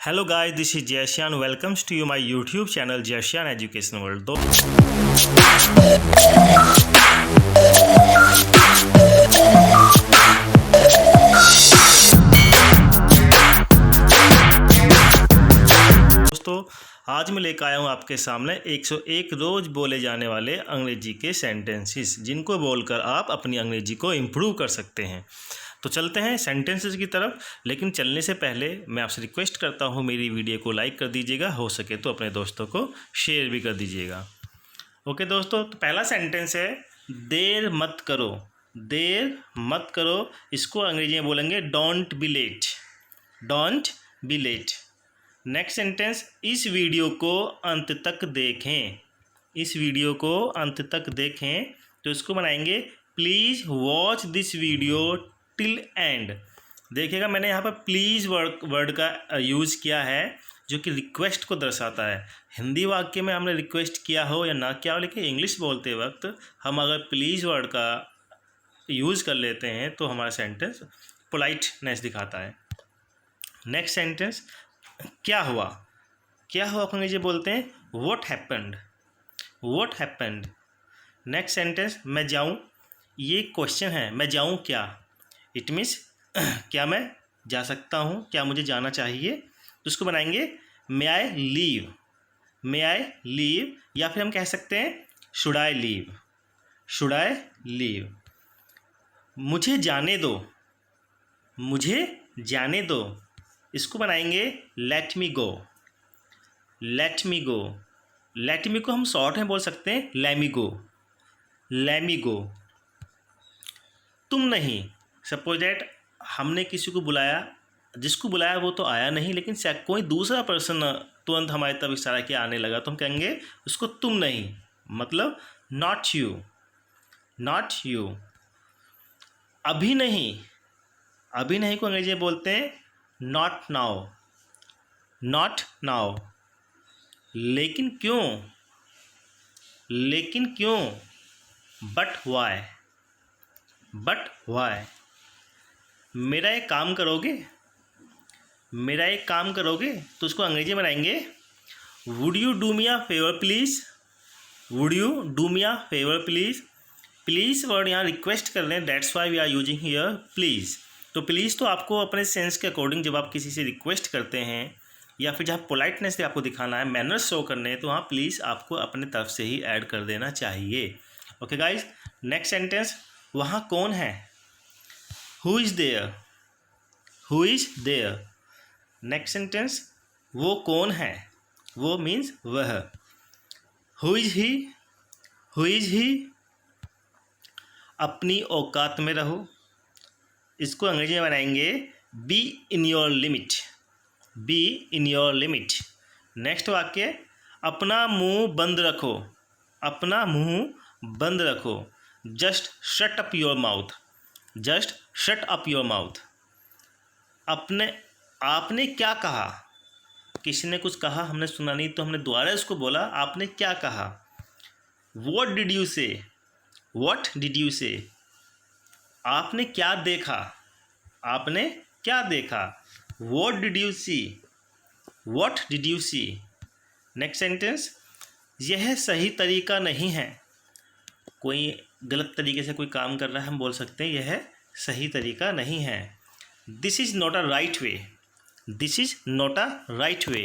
Hello guys, this is Jaishan. Welcomes to you my YouTube channel Jaishan Education World. दोस्तों, आज मैं लेकर आया हूँ आपके सामने 101 रोज बोले जाने वाले अंग्रेजी के सेंटेंसेस, जिनको बोलकर आप अपनी अंग्रेजी को इम्प्रूव कर सकते हैं। तो चलते हैं सेंटेंसेस की तरफ, लेकिन चलने से पहले मैं आपसे रिक्वेस्ट करता हूँ मेरी वीडियो को लाइक कर दीजिएगा, हो सके तो अपने दोस्तों को शेयर भी कर दीजिएगा। ओके दोस्तों, तो पहला सेंटेंस है देर मत करो। देर मत करो, इसको अंग्रेजी में बोलेंगे don't be late. Don't be late. Next sentence, इस वीडियो को अंत तक देखें। इस वीडियो को अंत तक देखें, तो इसको बनाएंगे please watch this video till and. देखिएगा, मैंने यहाँ पर प्लीज़ वर्ड का यूज़ किया है, जो कि रिक्वेस्ट को दर्शाता है। हिंदी वाक्य में हमने रिक्वेस्ट किया हो या ना किया हो, लेकिन इंग्लिश बोलते वक्त हम अगर प्लीज़ वर्ड का यूज़ कर लेते हैं तो हमारा सेंटेंस पोलाइटनेस दिखाता है। नेक्स्ट सेंटेंस, क्या हुआ। क्या हुआ को अंग्रेजी बोलते हैं what happened. What happened. Next sentence, मैं जाऊँ। ये क्वेश्चन है, मैं जाऊँ क्या। इट मीन्स क्या मैं जा सकता हूँ, क्या मुझे जाना चाहिए। तो उसको बनाएंगे मे I leave. May I leave, या फिर हम कह सकते हैं should I leave. Should I leave. मुझे जाने दो। मुझे जाने दो, इसको बनाएंगे लेट मी गो। लेट मी गो। लेट मी को हम शॉर्ट में बोल सकते हैं लेमी गो। लेमी गो। तुम नहीं। सपोज दैट हमने किसी को बुलाया, जिसको बुलाया वो तो आया नहीं, लेकिन कोई दूसरा पर्सन तुरंत हमारी तरफ इशारा किया आने लगा, तो हम कहेंगे उसको तुम नहीं, मतलब नॉट यू। Not you. अभी नहीं। अभी नहीं को अंग्रेजी में बोलते हैं नॉट नाउ। Not now. लेकिन क्यों। लेकिन क्यों। But why. But why. मेरा एक काम करोगे। मेरा एक काम करोगे, तो उसको अंग्रेजी में बनाएंगे would you do me a favour please. Would you do me a favour please. Please word यहाँ रिक्वेस्ट कर रहे हैं, that's why we are using here please. तो प्लीज़ तो आपको अपने सेंस के अकॉर्डिंग जब आप किसी से रिक्वेस्ट करते हैं, या फिर जहाँ पोलाइटनेस से आपको दिखाना है, मैनर्स शो करने हैं, तो वहाँ प्लीज़ आपको अपने तरफ से ही ऐड कर देना चाहिए। Okay guys. नेक्स्ट सेंटेंस, वहाँ कौन है। Who is there. Who is there. Next sentence, वो कौन है। वो मीन्स वह। Who is he. Who is he. अपनी औकात में रहो, इसको अंग्रेजी में बनाएंगे be in your limit. Be in your limit. Next वाक्य, अपना मुंह बंद रखो। अपना मुंह बंद रखो। Just shut up your mouth. Just shut up your mouth. आपने क्या कहा। किसी ने कुछ कहा, हमने सुना नहीं, तो हमने दोबारा उसको बोला आपने क्या कहा। What did you say. What did you say. आपने क्या देखा। आपने क्या देखा। What did you see. What did you see. Next sentence, यह सही तरीका नहीं है। कोई गलत तरीके से कोई काम कर रहा है, हम बोल सकते हैं यह सही तरीका नहीं है। This is not a right way. This is not a right way.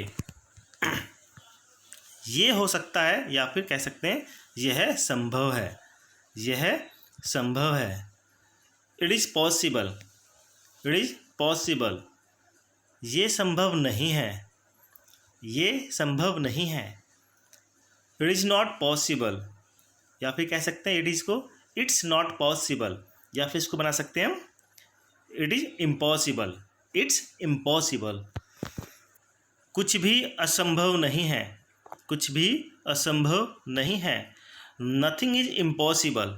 ये हो सकता है, या फिर कह सकते हैं यह संभव है। यह संभव है। It is possible. It is possible. ये संभव नहीं है। ये संभव नहीं है। इट इज़ नॉट पॉसिबल, या फिर कह सकते हैं इट इज़ को इट्स नॉट पॉसिबल, या फिर इसको बना सकते हैं हम it is impossible. It's impossible. कुछ भी असंभव नहीं है। कुछ भी असंभव नहीं है। Nothing is impossible.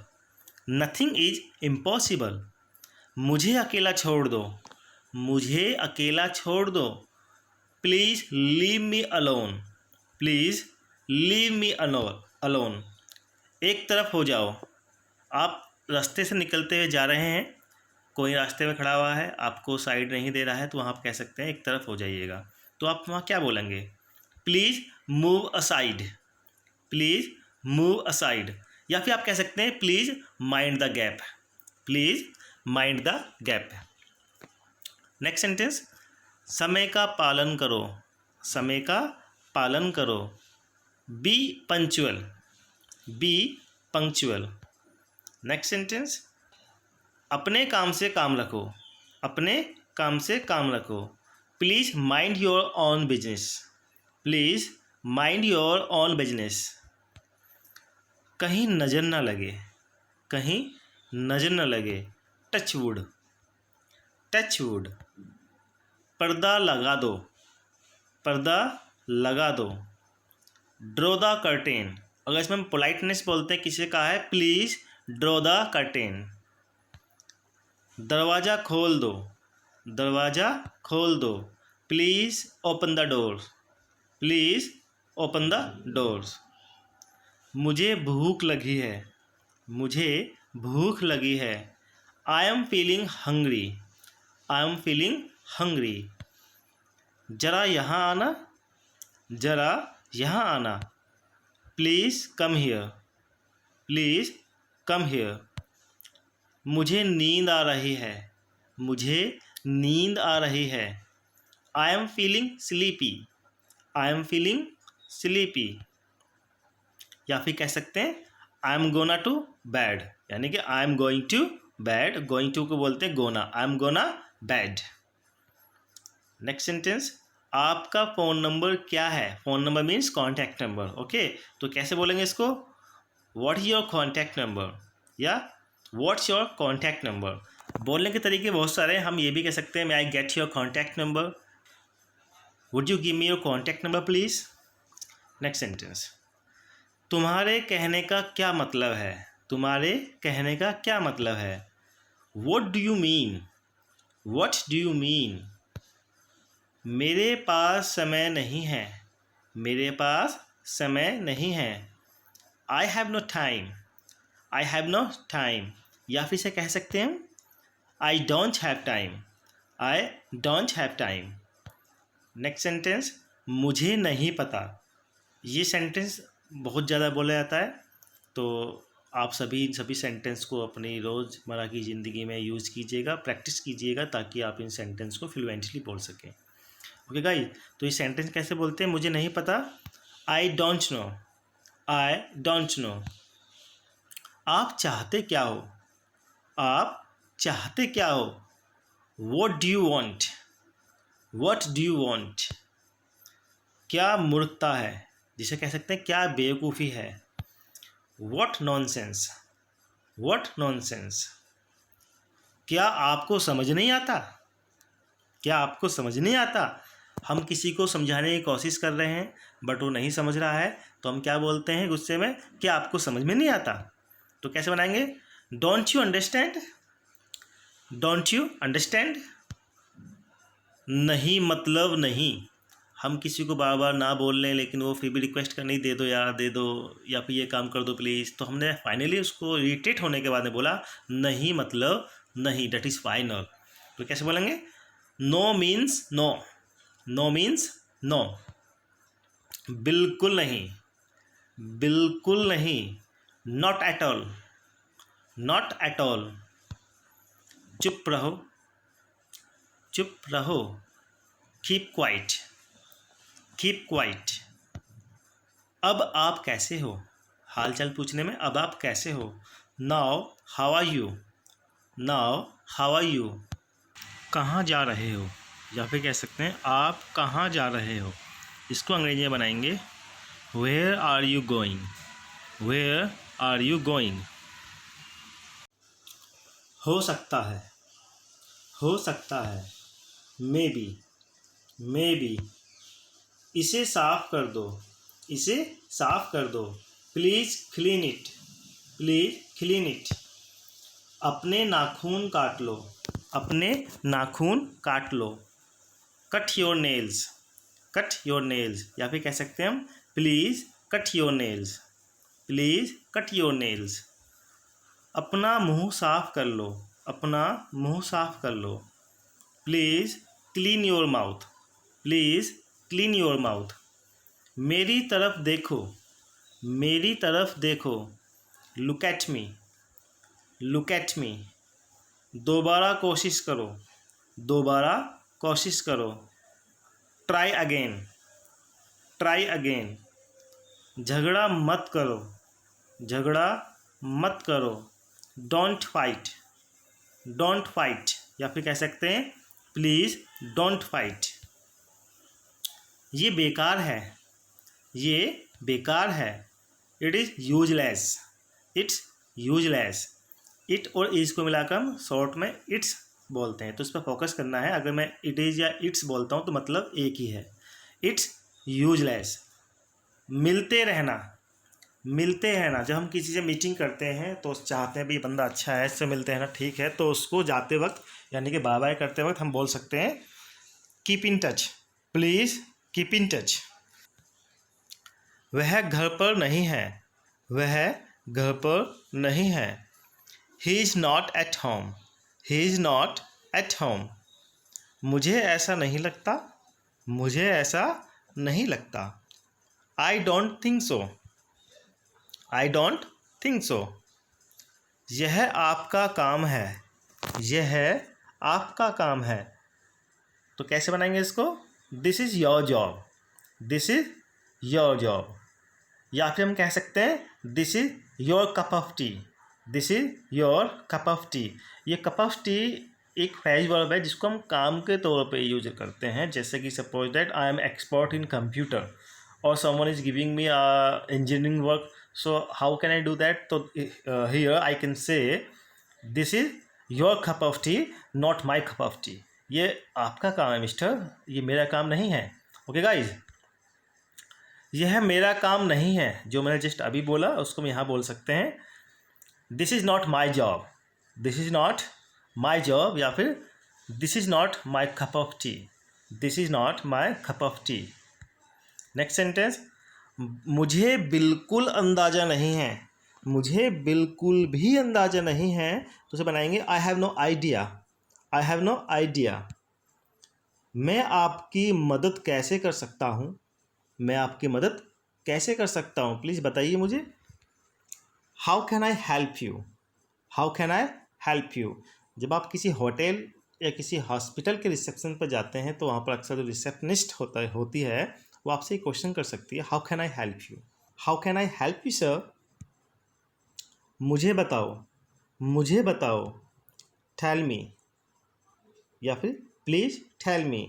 Nothing is impossible. मुझे अकेला छोड़ दो। मुझे अकेला छोड़ दो। Please leave me alone. Please leave me alone. एक तरफ हो जाओ। आप रास्ते से निकलते हुए जा रहे हैं, कोई रास्ते में खड़ा हुआ है, आपको साइड नहीं दे रहा है, तो वहाँ आप कह सकते हैं एक तरफ हो जाइएगा। तो आप वहाँ क्या बोलेंगे? Please move aside, please move aside. या फिर आप कह सकते हैं please mind the gap, please mind the gap. Next sentence, समय का पालन करो, समय का पालन करो। B punctual, B punctual. Next sentence, अपने काम से काम रखो, अपने काम से काम रखो। Please mind your own business, please mind your own business. कहीं नज़र न लगे, कहीं नज़र न लगे। Touch wood, touch wood. पर्दा लगा दो, पर्दा लगा दो। ड्रॉ द कर्टेन, अगर इसमें हम पोलाइटनेस बोलते हैं, किसी का है प्लीज़ ड्रॉ द कर्टेन। दरवाज़ा खोल दो, दरवाज़ा खोल दो। Please open the door, please open the doors. मुझे भूख लगी है, मुझे भूख लगी है। I am feeling hungry, I am feeling hungry. ज़रा यहाँ आना, ज़रा यहाँ आना। Please come here, please come here. मुझे नींद आ रही है, मुझे नींद आ रही है। I am feeling sleepy, I am feeling sleepy. या फिर कह सकते हैं I am gonna to bed, यानी कि I am going to bed. Going to को बोलते हैं gonna, I am gonna bed. Next sentence, आपका फ़ोन नंबर क्या है? Phone number means contact number. Okay, तो कैसे बोलेंगे इसको? What is your contact number या व्हाट्स योर कॉन्टैक्ट नंबर। बोलने के तरीके बहुत सारे हैं। हम ये भी कह सकते हैं, may I get your contact number, would you give me your contact number please. Next sentence, तुम्हारे कहने का क्या मतलब है? तुम्हारे कहने का क्या मतलब है? What do you mean, what do you mean. मेरे पास समय नहीं है, मेरे पास समय नहीं है। I have no time, I have no time. या फिर से कह सकते हैं I don't have time, I don't have time. Next sentence, मुझे नहीं पता। ये सेंटेंस बहुत ज़्यादा बोला जाता है, तो आप सभी सेंटेंस को अपनी रोज़मर्रा की ज़िंदगी में यूज़ कीजिएगा, प्रैक्टिस कीजिएगा, ताकि आप इन सेंटेंस को फ्लुएंटली बोल सकें। ओके गाइस, तो ये सेंटेंस कैसे बोलते हैं? मुझे नहीं पता, I don't know, I don't know. आप चाहते क्या हो, आप चाहते क्या हो। What do you want, what do you want. क्या मूर्खता है, जिसे कह सकते हैं क्या बेवकूफ़ी है। What nonsense, what nonsense. क्या आपको समझ नहीं आता, क्या आपको समझ नहीं आता। हम किसी को समझाने की कोशिश कर रहे हैं बट वो नहीं समझ रहा है, तो हम क्या बोलते हैं गुस्से में? क्या आपको समझ में नहीं आता। तो कैसे बनाएंगे? Don't you understand, don't you understand. नहीं मतलब नहीं। हम किसी को बार बार ना बोल लें, लेकिन वो फिर भी रिक्वेस्ट कर, नहीं दे दो यार, दे दो, या फिर ये काम कर दो प्लीज़। तो हमने फाइनली उसको इरिटेट होने के बाद में बोला नहीं मतलब नहीं, डेट इज़ फाइनल। तो कैसे बोलेंगे? No means no, no means no. बिल्कुल नहीं, बिल्कुल नहीं। Not at all, not at all. चुप रहो, चुप रहो। Keep quiet, keep quiet. अब आप कैसे हो, हाल चाल पूछने में अब आप कैसे हो। Now how are you, now how are you. कहाँ जा रहे हो, या फिर कह सकते हैं आप कहाँ जा रहे हो। इसको अंग्रेजी में बनाएंगे where are you going, where are you going. हो सकता है, हो सकता है। Maybe, maybe. इसे साफ कर दो, इसे साफ कर दो। Please clean it, please clean it. अपने नाखून काट लो, अपने नाखून काट लो। Cut your nails, cut your nails. या फिर कह सकते हैं हम please cut your nails, please cut your nails. अपना मुंह साफ कर लो, अपना मुंह साफ कर लो। Please clean your mouth, please clean your mouth. मेरी तरफ देखो, मेरी तरफ देखो, look at me, look at me. दोबारा कोशिश करो, दोबारा कोशिश करो, ट्राई अगेन, ट्राई अगेन। झगड़ा मत करो, झगड़ा मत करो, डोंट फाइट, डोंट फाइट, या फिर कह सकते हैं प्लीज़ डोंट फाइट। ये बेकार है, ये बेकार है, it is useless, it's useless. It और इज को मिलाकर हम शॉर्ट में इट्स बोलते हैं, तो इस पर फोकस करना है। अगर मैं इट इज़ या इट्स बोलता हूँ तो मतलब एक ही है, इट्स यूजलेस। मिलते रहना, मिलते रहना, जब हम किसी से मीटिंग करते हैं तो चाहते हैं भाई बंदा अच्छा है, इससे मिलते हैं ना, ठीक है, तो उसको जाते वक्त यानी कि बाय बाय करते वक्त हम बोल सकते हैं keep in touch, please keep in touch. वह घर पर नहीं है, वह घर पर नहीं है, he is not at home, he is not at home. मुझे ऐसा नहीं लगता, मुझे ऐसा नहीं लगता, I don't think so, I don't think so. यह आपका काम है, यह आपका काम है, तो कैसे बनाएंगे इसको? This is your job, this is your job. या फिर हम कह सकते हैं this is your cup of T, this is your cup of tea. ये कप ऑफ टी एक फ्रेज वर्ब है जिसको हम काम के तौर पे यूज करते हैं, जैसे कि suppose that I am expert in computer और someone is giving me engineering work, so how can I do that? तो here I can say this is your cup of tea not my cup of tea. ये आपका काम है mister, ये मेरा काम नहीं है। ओके गाइज, यह मेरा काम नहीं है, जो मैंने जस्ट अभी बोला उसको हम यहाँ बोल सकते हैं this is not my job, this is not my job, या फिर this is not my cup of T, this is not my cup of T. Next sentence, मुझे बिल्कुल अंदाज़ा नहीं है, मुझे बिल्कुल भी अंदाज़ा नहीं है, तो उसे बनाएंगे I have no idea, I have no idea. मैं आपकी मदद कैसे कर सकता हूँ, मैं आपकी मदद कैसे कर सकता हूँ, प्लीज़ बताइए मुझे। How can I help you, how can I help you. जब आप किसी होटल या किसी हॉस्पिटल के रिसेप्शन पर जाते हैं तो वहाँ पर अक्सर जो रिसेप्शनिस्ट होती है वो आपसे एक क्वेश्चन कर सकती है, how can I help you, how can I help you sir. मुझे बताओ, मुझे बताओ, टेल मी, या फिर प्लीज़ टेल मी।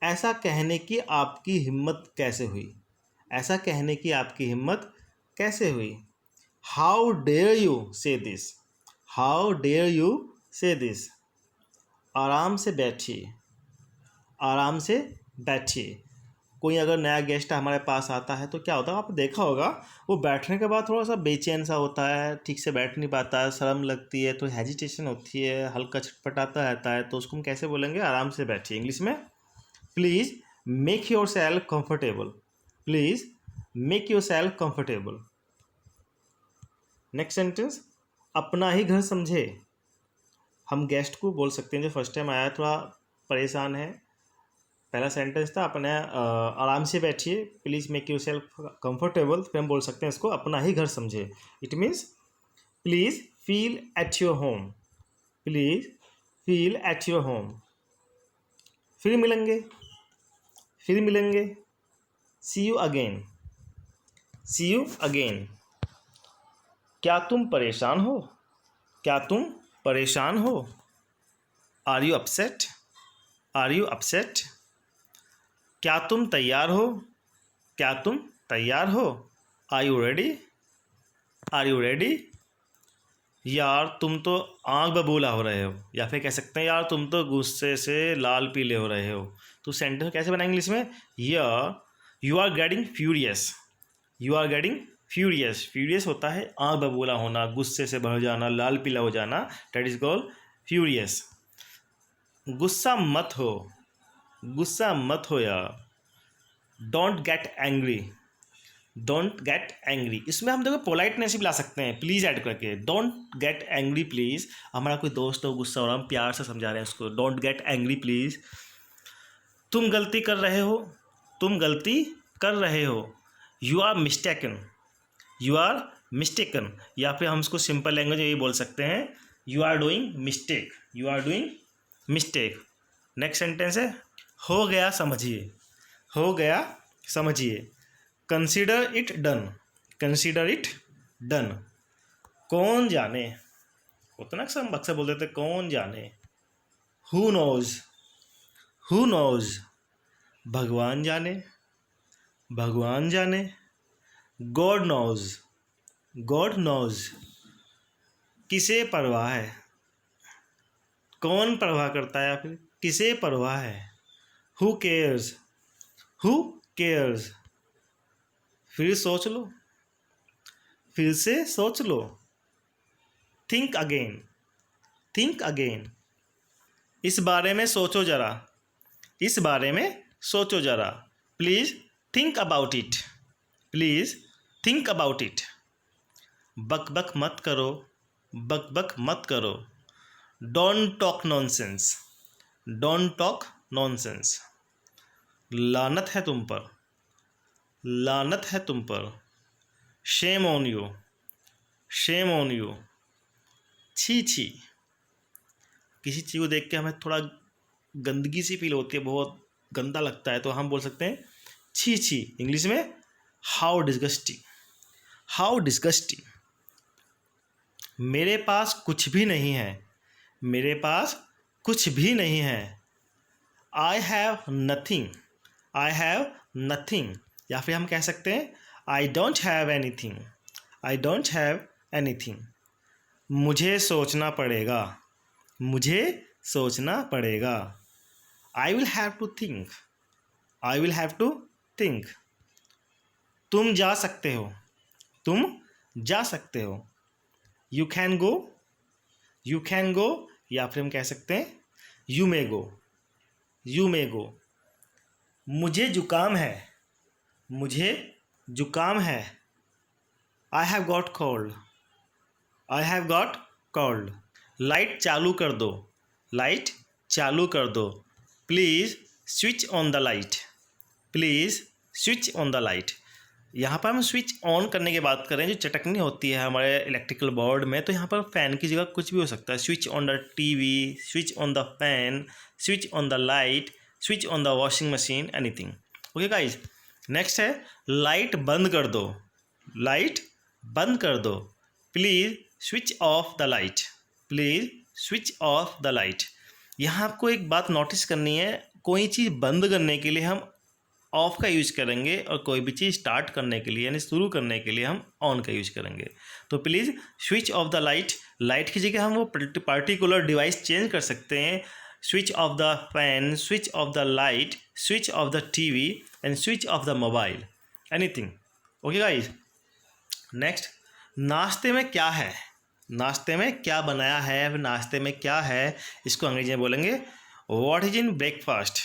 ऐसा कहने की आपकी हिम्मत कैसे हुई, ऐसा कहने की आपकी हिम्मत कैसे हुई। हाउ डेयर यू से दिस, हाउ डेयर यू से दिस। आराम से बैठिए, आराम से बैठिए। कोई अगर नया गेस्ट हमारे पास आता है तो क्या होता है, आपने देखा होगा वो बैठने के बाद थोड़ा सा बेचैन सा होता है, ठीक से बैठ नहीं पाता है, शर्म लगती है, तो हेजिटेशन होती है, हल्का छटपटाता रहता है, तो उसको हम कैसे बोलेंगे? आराम से बैठिए। इंग्लिश में please make your self comfortable, please make your self comfortable. Next sentence, अपना ही घर समझे। हम गेस्ट को बोल सकते हैं जो फर्स्ट टाइम आया थोड़ा परेशान है, पहला सेंटेंस था अपने आराम से बैठिए, please make your self comfortable, फिर हम बोल सकते हैं इसको अपना ही घर समझे। It means please feel at your home, please feel at your home. फिर मिलेंगे, फिर मिलेंगे, see you again, see you again. क्या तुम परेशान हो, क्या तुम परेशान हो। Are you upset, are you upset. क्या तुम तैयार हो, क्या तुम तैयार हो। Are you ready, are you ready. यार तुम तो आँख बबूला हो रहे हो, या फिर कह सकते हैं यार तुम तो गुस्से से लाल पीले हो रहे हो। तो सेंटेंस कैसे बनाएंगे इंग्लिश में? यार you are getting furious, you are getting furious. Furious होता है आँख बबूला होना, गुस्से से भर जाना, लाल पीला हो जाना, दैट इज कॉल्ड फ्यूरियस। गुस्सा मत हो, गुस्सा मत हो यार। Don't get angry, don't get angry. इसमें हम देखो पोलाइटनेस भी ला सकते हैं, प्लीज़ ऐड करके। Don't get angry please. हमारा कोई दोस्त हो गुस्सा हो रहा, हम प्यार से समझा रहे हैं उसको, डोंट गेट एंग्री प्लीज़। तुम गलती कर रहे हो, तुम गलती कर रहे हो। You are mistaken, you are mistaken, या फिर हम इसको सिंपल लैंग्वेज में ये बोल सकते हैं, you are doing mistake, you are doing mistake. Next sentence है, हो गया समझिए, हो गया समझिए। Consider it done, consider it done. कौन जाने, उतना अक्सर बोल देते कौन जाने। Who knows, who knows. भगवान जाने, भगवान जाने। God knows, God knows. किसे परवाह है, कौन परवाह करता है, या फिर किसे परवाह है। Who cares, who cares. फिर सोच लो, फिर से सोच लो। Think again, think again. इस बारे में सोचो जरा, इस बारे में सोचो जरा। Please think about it, please think about it. बक बक मत करो, बक बक मत करो। Don't talk nonsense, don't talk nonsense. लानत है तुम पर, लानत है तुम पर। Shame on you, shame on you. छी छी। किसी चीज़ को देख के हमें थोड़ा गंदगी सी फील होती है, बहुत गंदा लगता है, तो हम बोल सकते हैं छी छी। इंग्लिश में हाउ डिस्गस्टिंग, हाउ डिस्गस्टिंग। मेरे पास कुछ भी नहीं है, मेरे पास कुछ भी नहीं है। I have nothing, I have nothing. या फिर हम कह सकते हैं I don't have anything, I don't have anything. मुझे सोचना पड़ेगा, मुझे सोचना पड़ेगा। I will have to think, I will have to think. तुम जा सकते हो, तुम जा सकते हो। You can go, you can go. या फिर हम कह सकते हैं you may go, you may गो। मुझे जुकाम है, मुझे जुकाम है। I have got cold, I have got cold. Light चालू कर दो, लाइट चालू कर दो। Please switch on the light, please switch on the light. यहाँ पर हम स्विच ऑन करने की बात करें, जो चटकनी होती है हमारे इलेक्ट्रिकल बोर्ड में, तो यहाँ पर फ़ैन की जगह कुछ भी हो सकता है। Switch on the TV, switch on the fan, switch on the light, switch on the washing machine, anything. Okay guys. Next है लाइट बंद कर दो, लाइट बंद कर दो। Please switch off the light, please switch off the light. यहाँ आपको एक बात नोटिस करनी है, कोई चीज़ बंद करने के लिए हम ऑफ का यूज करेंगे, और कोई भी चीज़ स्टार्ट करने के लिए यानी शुरू करने के लिए हम ऑन का यूज करेंगे। तो please switch off the light. Light की जगह हम वो पार्टिकुलर डिवाइस चेंज कर सकते हैं। Switch off the fan, switch off the light, switch off the TV and switch off the mobile, anything. Okay guys. Next, नाश्ते में क्या है, नाश्ते में क्या बनाया है, नाश्ते में क्या है, इसको अंग्रेजी में बोलेंगे what is in breakfast,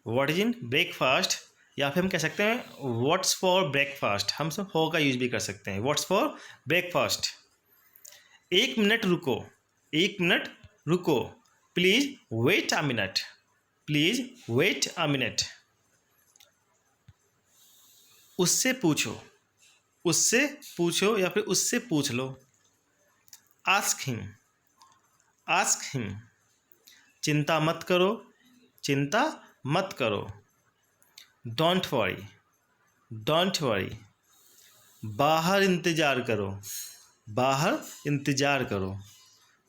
what is in breakfast. या फिर हम कह सकते हैं व्हाट्स फॉर ब्रेकफास्ट, हम सब फॉर का यूज भी कर सकते हैं। What's for breakfast. एक मिनट रुको, एक मिनट रुको। Please wait a minute, please wait a minute. उससे पूछो, उससे पूछो, या फिर उससे पूछ लो। Ask him, ask him. चिंता मत करो, चिंता मत करो। Don't worry, don't worry. बाहर इंतज़ार करो, बाहर इंतज़ार करो।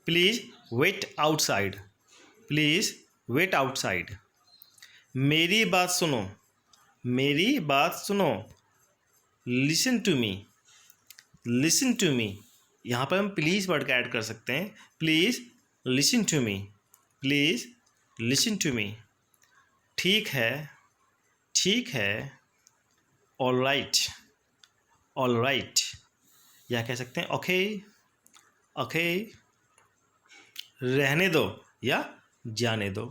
Please wait outside, please wait outside. मेरी बात सुनो, मेरी बात सुनो। Listen to me, listen to me. यहाँ पर हम प्लीज़ वर्ड का ऐड कर सकते हैं। Please listen to me, please listen to me. ठीक है, ठीक है। All right, all right. या कह सकते हैं ओके, ओके। रहने दो या जाने दो।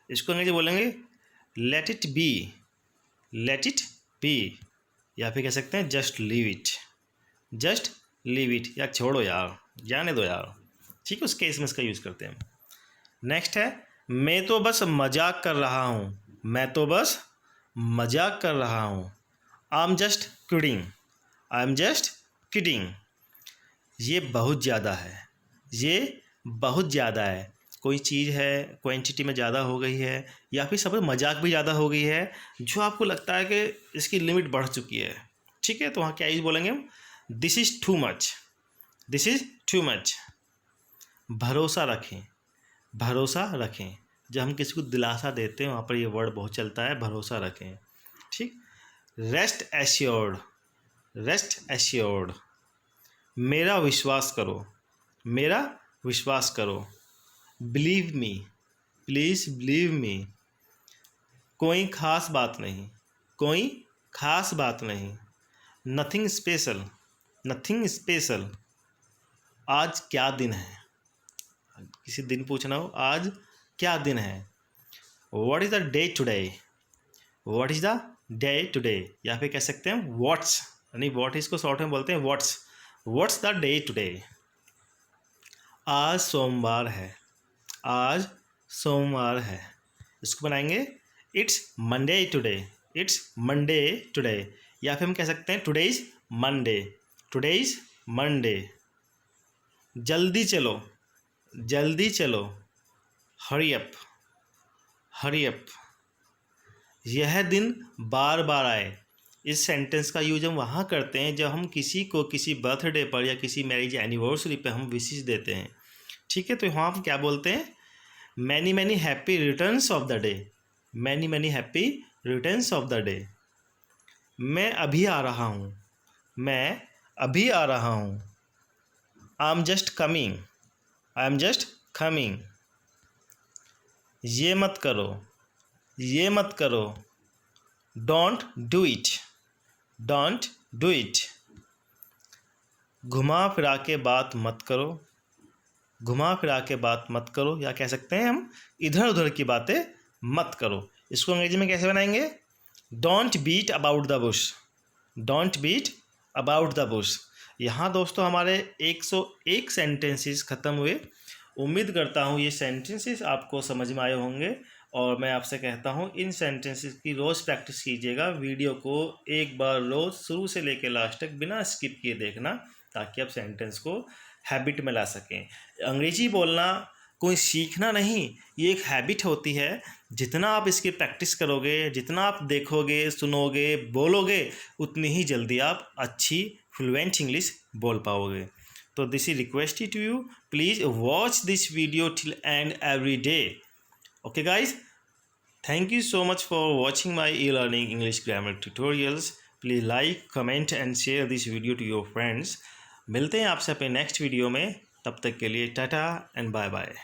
इसको अंग्रेजी बोलेंगे let it be, let it be. या फिर कह सकते हैं just leave it, just leave it, या छोड़ो यार, जाने दो यार। ठीक है, उस केस में इसका यूज़ करते हैं। नेक्स्ट है मैं तो बस मजाक कर रहा हूँ, मैं तो बस मजाक कर रहा हूँ। I am just kidding, I am just kidding. ये बहुत ज़्यादा है, ये बहुत ज़्यादा है। कोई चीज़ है क्वांटिटी में ज़्यादा हो गई है, या फिर सब मजाक भी ज़्यादा हो गई है, जो आपको लगता है कि इसकी लिमिट बढ़ चुकी है। ठीक है, तो वहाँ क्या यूज़ बोलेंगे हम? This is too much, this is too much. भरोसा रखें, भरोसा रखें। जब हम किसी को दिलासा देते हैं वहाँ पर ये वर्ड बहुत चलता है, भरोसा रखें। ठीक। Rest assured, rest assured. मेरा विश्वास करो, मेरा विश्वास करो। Believe me, please believe me. कोई ख़ास बात नहीं, कोई ख़ास बात नहीं। Nothing special, nothing special. आज क्या दिन है? किसी दिन पूछना हो, आज क्या दिन है? What is the day today, what is the day today. या फिर कह सकते हैं व्हाट्स, यानी व्हाट इसको शॉर्ट में बोलते हैं व्हाट्स द डे टुडे। आज सोमवार है, आज सोमवार है। इसको बनाएंगे it's Monday today, it's Monday today. या फिर हम कह सकते हैं today is Monday, today is Monday. जल्दी चलो, जल्दी चलो। Hurry up, hurry up. यह दिन बार बार आए। इस सेंटेंस का यूज हम वहाँ करते हैं जब हम किसी को किसी बर्थडे पर या किसी मैरिज एनिवर्सरी पे हम विशेस देते हैं। ठीक है, तो वहाँ हम क्या बोलते हैं? Many many happy returns of the day, many many happy returns of the day. मैं अभी आ रहा हूँ, मैं अभी आ रहा हूँ। I am just coming, I am just coming. ये मत करो, ये मत करो। Don't do it, don't do it. घुमा फिरा के बात मत करो, घुमा फिरा के बात मत करो। या कह सकते हैं हम इधर उधर की बातें मत करो। इसको अंग्रेजी में कैसे बनाएंगे? Don't beat about the bush, don't beat about the bush. यहाँ दोस्तों हमारे 101 सेंटेंसेस ख़त्म हुए। उम्मीद करता हूँ ये सेंटेंसेस आपको समझ में आए होंगे, और मैं आपसे कहता हूँ इन सेंटेंसेस की रोज़ प्रैक्टिस कीजिएगा। वीडियो को एक बार रोज़ शुरू से लेकर लास्ट तक बिना स्किप किए देखना, ताकि आप सेंटेंस को हैबिट में ला सकें। अंग्रेजी बोलना कोई सीखना नहीं, ये एक हैबिट होती है। जितना आप इसकी प्रैक्टिस करोगे, जितना आप देखोगे, सुनोगे, बोलोगे, उतनी ही जल्दी आप अच्छी फ्लुएंट इंग्लिश बोल पाओगे। तो this is request to you, please watch this video till end every day. Okay guys, thank you so much for watching my e-learning English grammar tutorials. Please like, comment and share this video to your friends. मिलते हैं आपसे अपने next video में, तब तक के लिए Tata and bye bye.